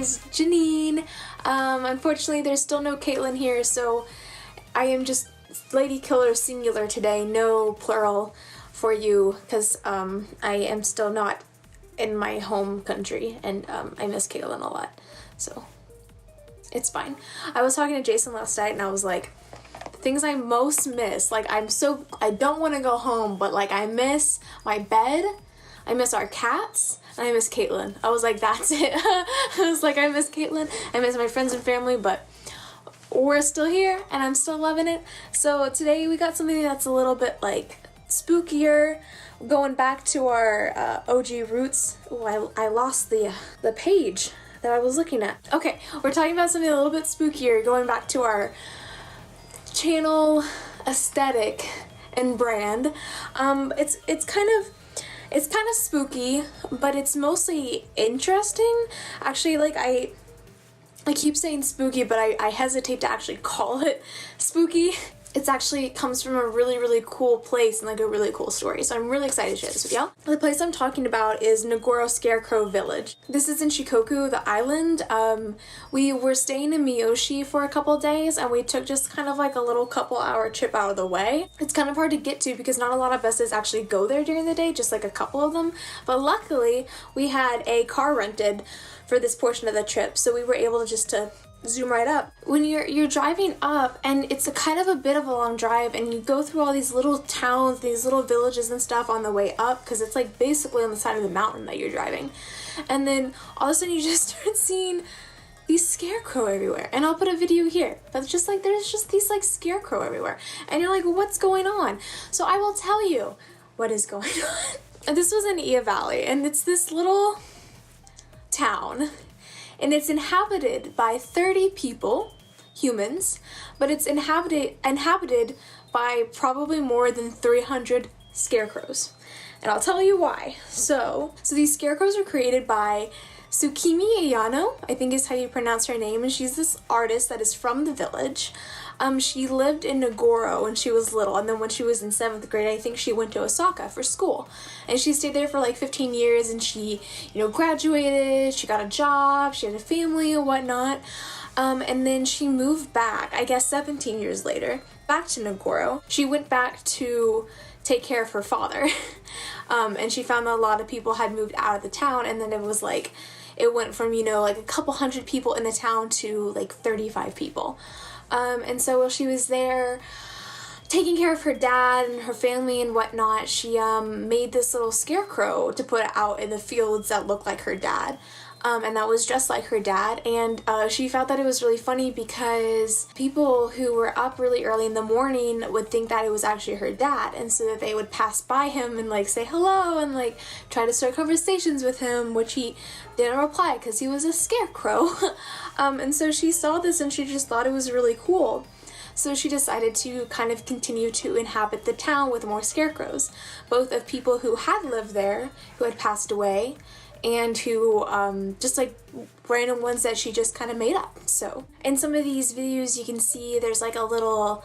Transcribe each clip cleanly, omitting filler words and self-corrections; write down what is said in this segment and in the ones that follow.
is Janine. Unfortunately, there's still no Caitlin here, so I am just Lady Killer singular today, no plural for you, because I am still not in my home country, and I miss Caitlin a lot, so it's fine. I was talking to Jason last night, and I was like, the things I most miss, like I don't want to go home, but like I miss my bed, I miss our cats, and I miss Caitlin. I was like, that's it. I was like, I miss Caitlin, I miss my friends and family, but we're still here, and I'm still loving it. So today we got something that's a little bit like spookier, going back to our OG roots. Oh, I lost the page that I was looking at. Okay, we're talking about something a little bit spookier, going back to our channel aesthetic and brand. It's kind of spooky, but it's mostly interesting. Actually, like I keep saying spooky, but I hesitate to actually call it spooky. It's actually comes from a really, really cool place and like a really cool story. So I'm really excited to share this with y'all. The place I'm talking about is Nagoro Scarecrow Village. This is in Shikoku, the island. We were staying in Miyoshi for a couple days, and we took just kind of like a little couple-hour trip out of the way. It's kind of hard to get to because not a lot of buses actually go there during the day, just like a couple of them. But luckily, we had a car rented for this portion of the trip, so we were able to zoom right up. When you're driving up, and it's a kind of a bit of a long drive, and you go through all these little towns, these little villages and stuff on the way up, because it's like basically on the side of the mountain that you're driving. And then all of a sudden you just start seeing these scarecrow everywhere. And I'll put a video here. But just like there's just these like scarecrow everywhere. And you're like, what's going on? So I will tell you what is going on. And this was in Ia Valley, and it's this little town. And it's inhabited by 30 people, humans, but it's inhabited by probably more than 300 scarecrows. And I'll tell you why. So these scarecrows were created by Tsukimi Ayano, I think is how you pronounce her name, and she's this artist that is from the village. She lived in Nagoro when she was little, and then when she was in 7th grade, I think she went to Osaka for school. And she stayed there for like 15 years, and she, graduated, she got a job, she had a family and whatnot. And then she moved back, I guess 17 years later, back to Nagoro. She went back to take care of her father. And she found that a lot of people had moved out of the town, and then it was like, it went from, like a couple hundred people in the town to like 35 people. And so while she was there taking care of her dad and her family and whatnot, she made this little scarecrow to put out in the fields that looked like her dad. And that was just like her dad, and she felt that it was really funny because people who were up really early in the morning would think that it was actually her dad, and so that they would pass by him and like say hello and like try to start conversations with him, which he didn't reply because he was a scarecrow. And so she saw this and she just thought it was really cool. So she decided to kind of continue to inhabit the town with more scarecrows, both of people who had lived there, who had passed away, and who just like random ones that she just kind of made up. So in some of these videos you can see there's like a little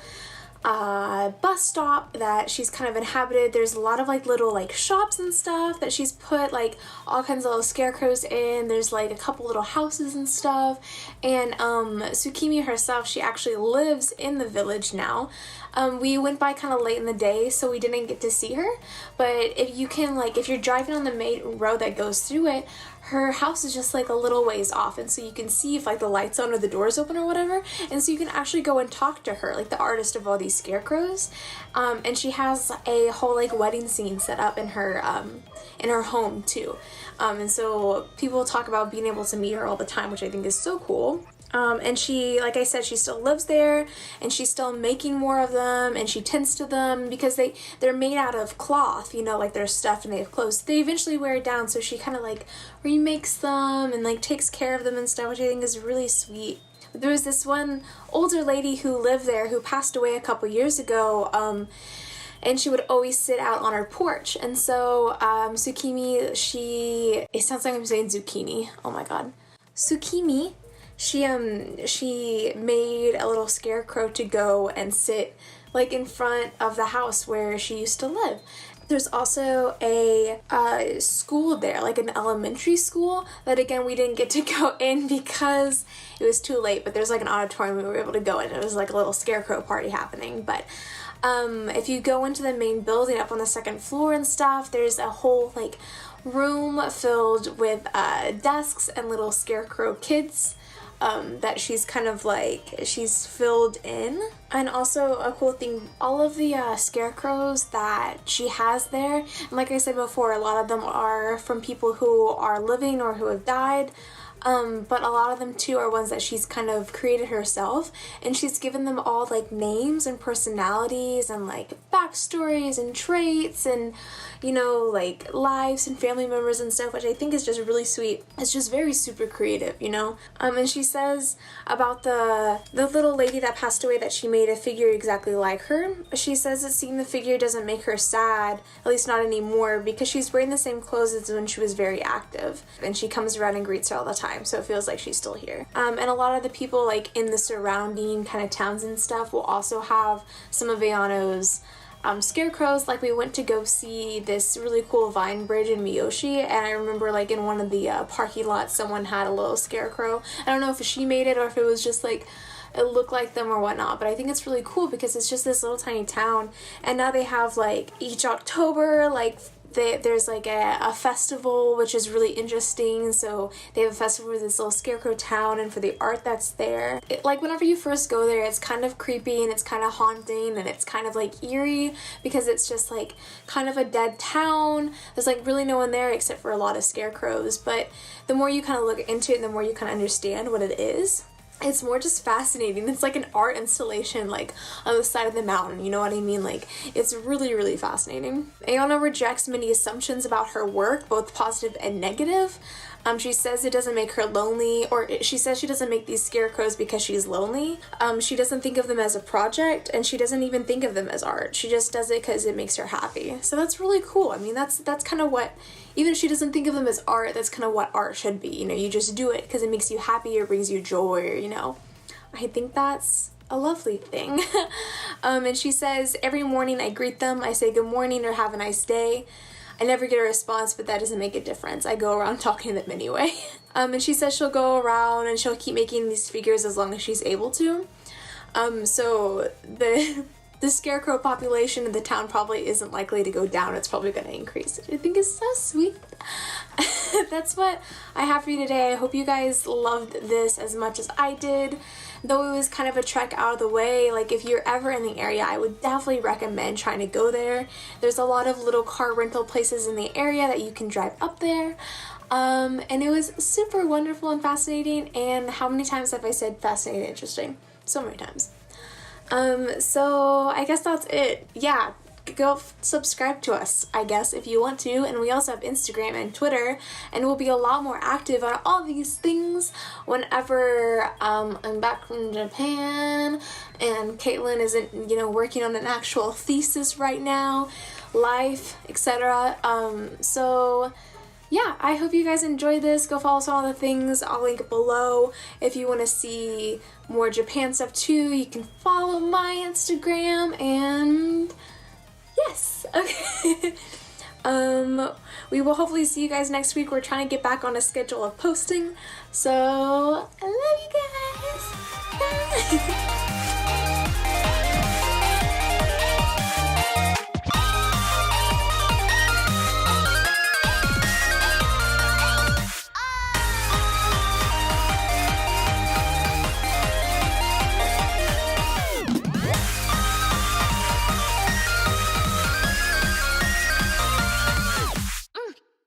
bus stop that she's kind of inhabited. There's a lot of like little like shops and stuff that she's put like all kinds of little scarecrows in. There's like a couple little houses and stuff, and Tsukimi herself, she actually lives in the village now. We went by kind of late in the day, so we didn't get to see her, but if you can, like, if you're driving on the main road that goes through it, her house is just like a little ways off, and so you can see if like the lights on or the doors open or whatever, and so you can actually go and talk to her, like the artist of all these scarecrows. And she has a whole like wedding scene set up in her home too. And so people talk about being able to meet her all the time, which I think is so cool. And she, like I said, she still lives there, and she's still making more of them, and she tends to them because they're made out of cloth, like they're stuffed and they have clothes. They eventually wear it down, so she kind of like remakes them and like takes care of them and stuff, which I think is really sweet. There was this one older lady who lived there who passed away a couple years ago, and she would always sit out on her porch. And so Tsukimi, it sounds like I'm saying zucchini, oh my god. Tsukimi, she made a little scarecrow to go and sit like in front of the house where she used to live. There's also a school there, like an elementary school, that again we didn't get to go in because it was too late, but there's like an auditorium we were able to go in. It was like a little scarecrow party happening. But if you go into the main building up on the 2nd floor and stuff, there's a whole like room filled with desks and little scarecrow kids that she's kind of like, she's filled in. And also a cool thing, all of the scarecrows that she has there, and like I said before, a lot of them are from people who are living or who have died. But a lot of them too are ones that she's kind of created herself, and she's given them all like names and personalities and like backstories and traits and, you know, like lives and family members and stuff, which I think is just really sweet. It's just very super creative, you know? And she says about the little lady that passed away that she made a figure exactly like her. She says that seeing the figure doesn't make her sad, at least not anymore, because she's wearing the same clothes as when she was very active, and she comes around and greets her all the time, so it feels like she's still here. And a lot of the people like in the surrounding kind of towns and stuff will also have some of Ayano's scarecrows. Like we went to go see this really cool vine bridge in Miyoshi, and I remember like in one of the parking lots someone had a little scarecrow. I don't know if she made it or if it was just like it looked like them or whatnot, but I think it's really cool because it's just this little tiny town, and now they have like each October like there's like a festival, which is really interesting. So they have a festival for this little scarecrow town and for the art that's there. Like whenever you first go there, it's kind of creepy and it's kind of haunting and it's kind of like eerie because it's just like kind of a dead town. There's like really no one there except for a lot of scarecrows, but the more you kind of look into it, the more you kind of understand what it is. It's more just fascinating. It's like an art installation like on the side of the mountain, you know what I mean? Like it's really, really fascinating. Ayano rejects many assumptions about her work, both positive and negative. She says it doesn't make her lonely, or she says she doesn't make these scarecrows because she's lonely. She doesn't think of them as a project, and she doesn't even think of them as art. She just does it because it makes her happy. So that's really cool. I mean, that's kind of what, even if she doesn't think of them as art, that's kind of what art should be. You know, you just do it because it makes you happy or brings you joy, or, you know. I think that's a lovely thing. And she says, every morning I greet them, I say good morning or have a nice day. I never get a response, but that doesn't make a difference. I go around talking to them anyway. And she says she'll go around and she'll keep making these figures as long as she's able to. So the scarecrow population in the town probably isn't likely to go down. It's probably going to increase. I think it's so sweet. That's what I have for you today. I hope you guys loved this as much as I did. Though it was kind of a trek out of the way, like if you're ever in the area, I would definitely recommend trying to go there. There's a lot of little car rental places in the area that you can drive up there. And it was super wonderful and fascinating. And how many times have I said fascinating and interesting? So many times. So I guess that's it. Yeah, go subscribe to us, I guess, if you want to. And we also have Instagram and Twitter, and we'll be a lot more active on all these things whenever I'm back from Japan and Caitlin isn't, you know, working on an actual thesis right now, life, etc. So yeah, I hope you guys enjoyed this. Go follow some of the things. I'll link it below. If you want to see more Japan stuff too, you can follow my Instagram. And yes, okay. We will hopefully see you guys next week. We're trying to get back on a schedule of posting. So I love you guys. Bye.